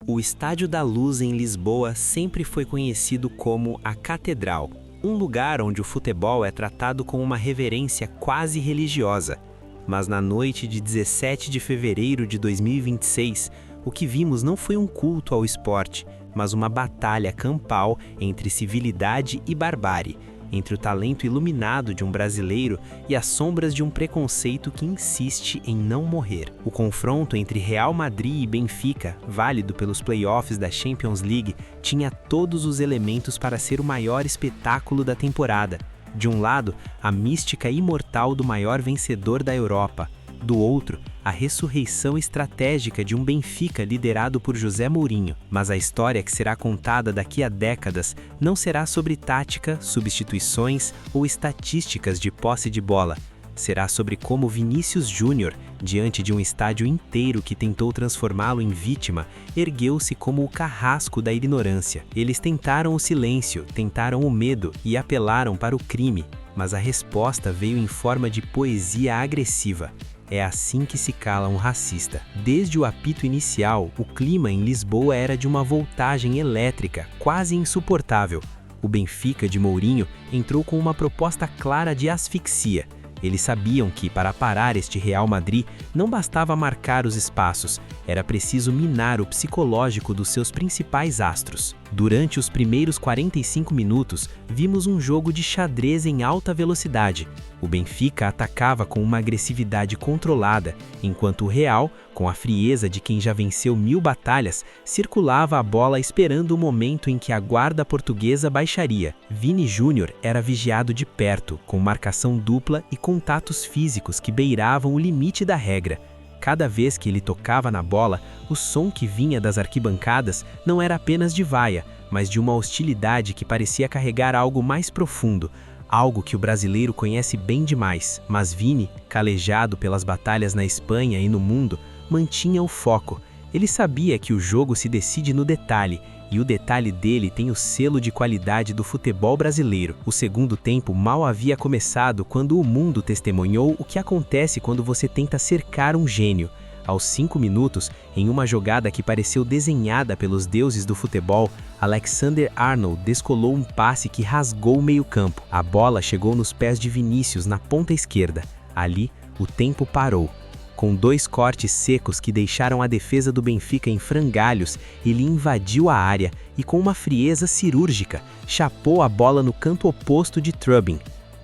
O Estádio da Luz em Lisboa sempre foi conhecido como a Catedral, um lugar onde o futebol é tratado com uma reverência quase religiosa. Mas na noite de 17 de fevereiro de 2026, o que vimos não foi um culto ao esporte, mas uma batalha campal entre civilidade e barbárie, entre o talento iluminado de um brasileiro e as sombras de um preconceito que insiste em não morrer. O confronto entre Real Madrid e Benfica, válido pelos playoffs da Champions League, tinha todos os elementos para ser o maior espetáculo da temporada. De um lado, a mística imortal do maior vencedor da Europa. Do outro, a ressurreição estratégica de um Benfica liderado por José Mourinho. Mas a história que será contada daqui a décadas não será sobre tática, substituições ou estatísticas de posse de bola. Será sobre como Vinícius Júnior, diante de um estádio inteiro que tentou transformá-lo em vítima, ergueu-se como o carrasco da ignorância. Eles tentaram o silêncio, tentaram o medo e apelaram para o crime, mas a resposta veio em forma de poesia agressiva. É assim que se cala um racista. Desde o apito inicial, o clima em Lisboa era de uma voltagem elétrica, quase insuportável. O Benfica de Mourinho entrou com uma proposta clara de asfixia. Eles sabiam que, para parar este Real Madrid, não bastava marcar os espaços, era preciso minar o psicológico dos seus principais astros. Durante os primeiros 45 minutos, vimos um jogo de xadrez em alta velocidade. O Benfica atacava com uma agressividade controlada, enquanto o Real, com a frieza de quem já venceu 1000 batalhas, circulava a bola esperando o momento em que a guarda portuguesa baixaria. Vini Júnior era vigiado de perto, com marcação dupla e contatos físicos que beiravam o limite da regra. Cada vez que ele tocava na bola, o som que vinha das arquibancadas não era apenas de vaia, mas de uma hostilidade que parecia carregar algo mais profundo, algo que o brasileiro conhece bem demais. Mas Vini, calejado pelas batalhas na Espanha e no mundo, mantinha o foco. Ele sabia que o jogo se decide no detalhe, e o detalhe dele tem o selo de qualidade do futebol brasileiro. O segundo tempo mal havia começado quando o mundo testemunhou o que acontece quando você tenta cercar um gênio. Aos 5 minutos, em uma jogada que pareceu desenhada pelos deuses do futebol, Alexander-Arnold descolou um passe que rasgou o meio-campo. A bola chegou nos pés de Vinícius na ponta esquerda. Ali, o tempo parou. Com 2 cortes secos que deixaram a defesa do Benfica em frangalhos, ele invadiu a área e, com uma frieza cirúrgica, chapou a bola no canto oposto de Trubin.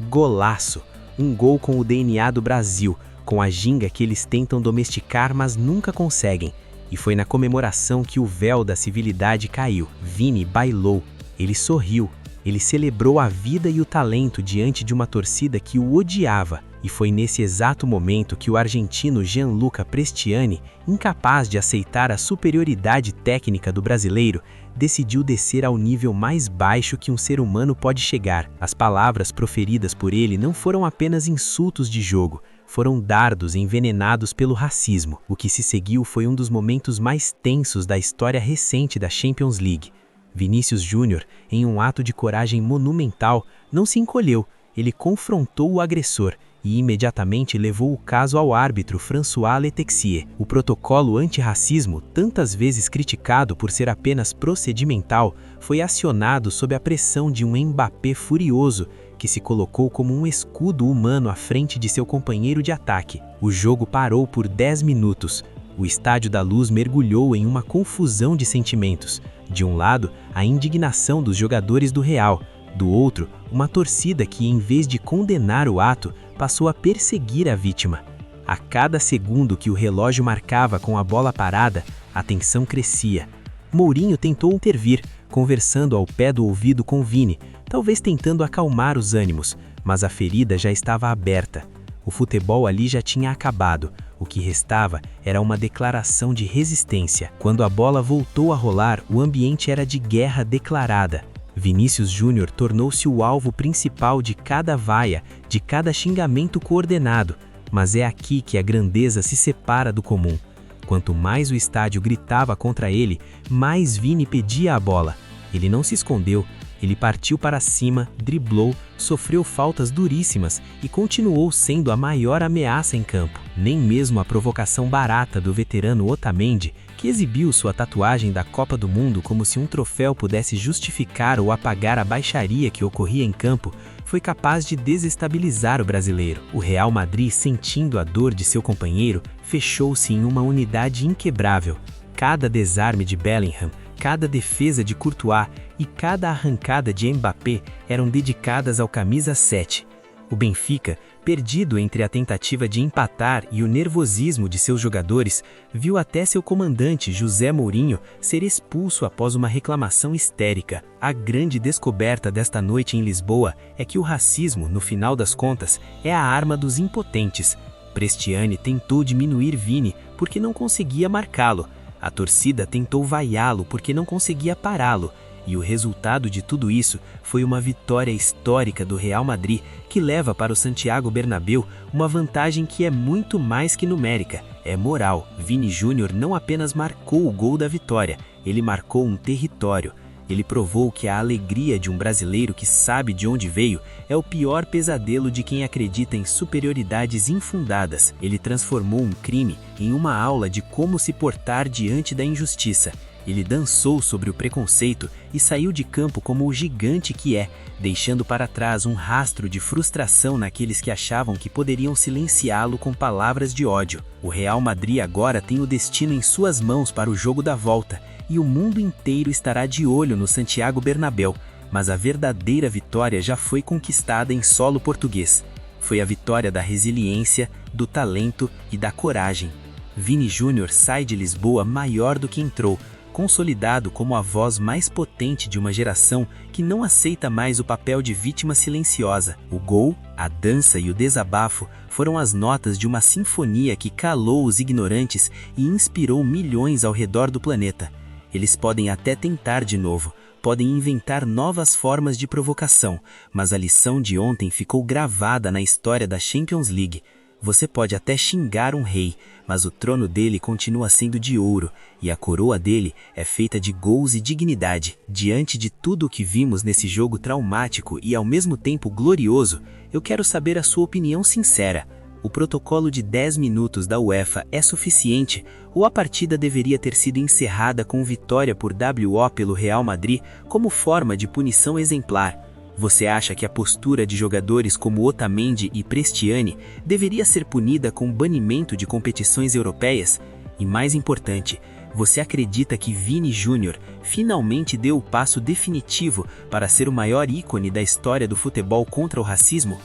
Golaço! Um gol com o DNA do Brasil, com a ginga que eles tentam domesticar, mas nunca conseguem. E foi na comemoração que o véu da civilidade caiu. Vini bailou, ele sorriu, ele celebrou a vida e o talento diante de uma torcida que o odiava. E foi nesse exato momento que o argentino Gianluca Prestiani, incapaz de aceitar a superioridade técnica do brasileiro, decidiu descer ao nível mais baixo que um ser humano pode chegar. As palavras proferidas por ele não foram apenas insultos de jogo, foram dardos envenenados pelo racismo. O que se seguiu foi um dos momentos mais tensos da história recente da Champions League. Vinícius Júnior, em um ato de coragem monumental, não se encolheu, ele confrontou o agressor e imediatamente levou o caso ao árbitro François Letexier. O protocolo antirracismo, tantas vezes criticado por ser apenas procedimental, foi acionado sob a pressão de um Mbappé furioso, que se colocou como um escudo humano à frente de seu companheiro de ataque. O jogo parou por 10 minutos. O Estádio da Luz mergulhou em uma confusão de sentimentos. De um lado, a indignação dos jogadores do Real. Do outro, uma torcida que, em vez de condenar o ato, passou a perseguir a vítima. A cada segundo que o relógio marcava com a bola parada, a tensão crescia. Mourinho tentou intervir, conversando ao pé do ouvido com Vini, talvez tentando acalmar os ânimos, mas a ferida já estava aberta. O futebol ali já tinha acabado. O que restava era uma declaração de resistência. Quando a bola voltou a rolar, o ambiente era de guerra declarada. Vinícius Júnior tornou-se o alvo principal de cada vaia, de cada xingamento coordenado, mas é aqui que a grandeza se separa do comum. Quanto mais o estádio gritava contra ele, mais Vini pedia a bola. Ele não se escondeu, ele partiu para cima, driblou, sofreu faltas duríssimas e continuou sendo a maior ameaça em campo. Nem mesmo a provocação barata do veterano Otamendi, que que exibiu sua tatuagem da Copa do Mundo como se um troféu pudesse justificar ou apagar a baixaria que ocorria em campo, foi capaz de desestabilizar o brasileiro. O Real Madrid, sentindo a dor de seu companheiro, fechou-se em uma unidade inquebrável. Cada desarme de Bellingham, cada defesa de Courtois e cada arrancada de Mbappé eram dedicadas ao camisa 7. O Benfica, perdido entre a tentativa de empatar e o nervosismo de seus jogadores, viu até seu comandante José Mourinho ser expulso após uma reclamação histérica. A grande descoberta desta noite em Lisboa é que o racismo, no final das contas, é a arma dos impotentes. Prestiani tentou diminuir Vini porque não conseguia marcá-lo. A torcida tentou vaiá-lo porque não conseguia pará-lo. E o resultado de tudo isso foi uma vitória histórica do Real Madrid, que leva para o Santiago Bernabéu uma vantagem que é muito mais que numérica, é moral. Vini Júnior não apenas marcou o gol da vitória, ele marcou um território. Ele provou que a alegria de um brasileiro que sabe de onde veio é o pior pesadelo de quem acredita em superioridades infundadas. Ele transformou um crime em uma aula de como se portar diante da injustiça. Ele dançou sobre o preconceito e saiu de campo como o gigante que é, deixando para trás um rastro de frustração naqueles que achavam que poderiam silenciá-lo com palavras de ódio. O Real Madrid agora tem o destino em suas mãos para o jogo da volta, e o mundo inteiro estará de olho no Santiago Bernabéu, mas a verdadeira vitória já foi conquistada em solo português. Foi a vitória da resiliência, do talento e da coragem. Vini Júnior sai de Lisboa maior do que entrou, consolidado como a voz mais potente de uma geração que não aceita mais o papel de vítima silenciosa. O gol, a dança e o desabafo foram as notas de uma sinfonia que calou os ignorantes e inspirou milhões ao redor do planeta. Eles podem até tentar de novo, podem inventar novas formas de provocação, mas a lição de ontem ficou gravada na história da Champions League. Você pode até xingar um rei, mas o trono dele continua sendo de ouro, e a coroa dele é feita de gols e dignidade. Diante de tudo o que vimos nesse jogo traumático e ao mesmo tempo glorioso, eu quero saber a sua opinião sincera. O protocolo de 10 minutos da UEFA é suficiente, ou a partida deveria ter sido encerrada com vitória por WO pelo Real Madrid como forma de punição exemplar? Você acha que a postura de jogadores como Otamendi e Prestiani deveria ser punida com banimento de competições europeias? E mais importante, você acredita que Vini Júnior finalmente deu o passo definitivo para ser o maior ícone da história do futebol contra o racismo?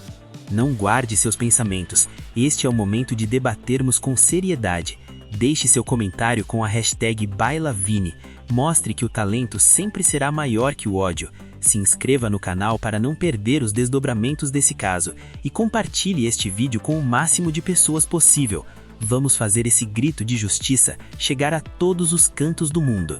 Não guarde seus pensamentos, este é o momento de debatermos com seriedade. Deixe seu comentário com a hashtag BailaVini, mostre que o talento sempre será maior que o ódio. Se inscreva no canal para não perder os desdobramentos desse caso e compartilhe este vídeo com o máximo de pessoas possível. Vamos fazer esse grito de justiça chegar a todos os cantos do mundo.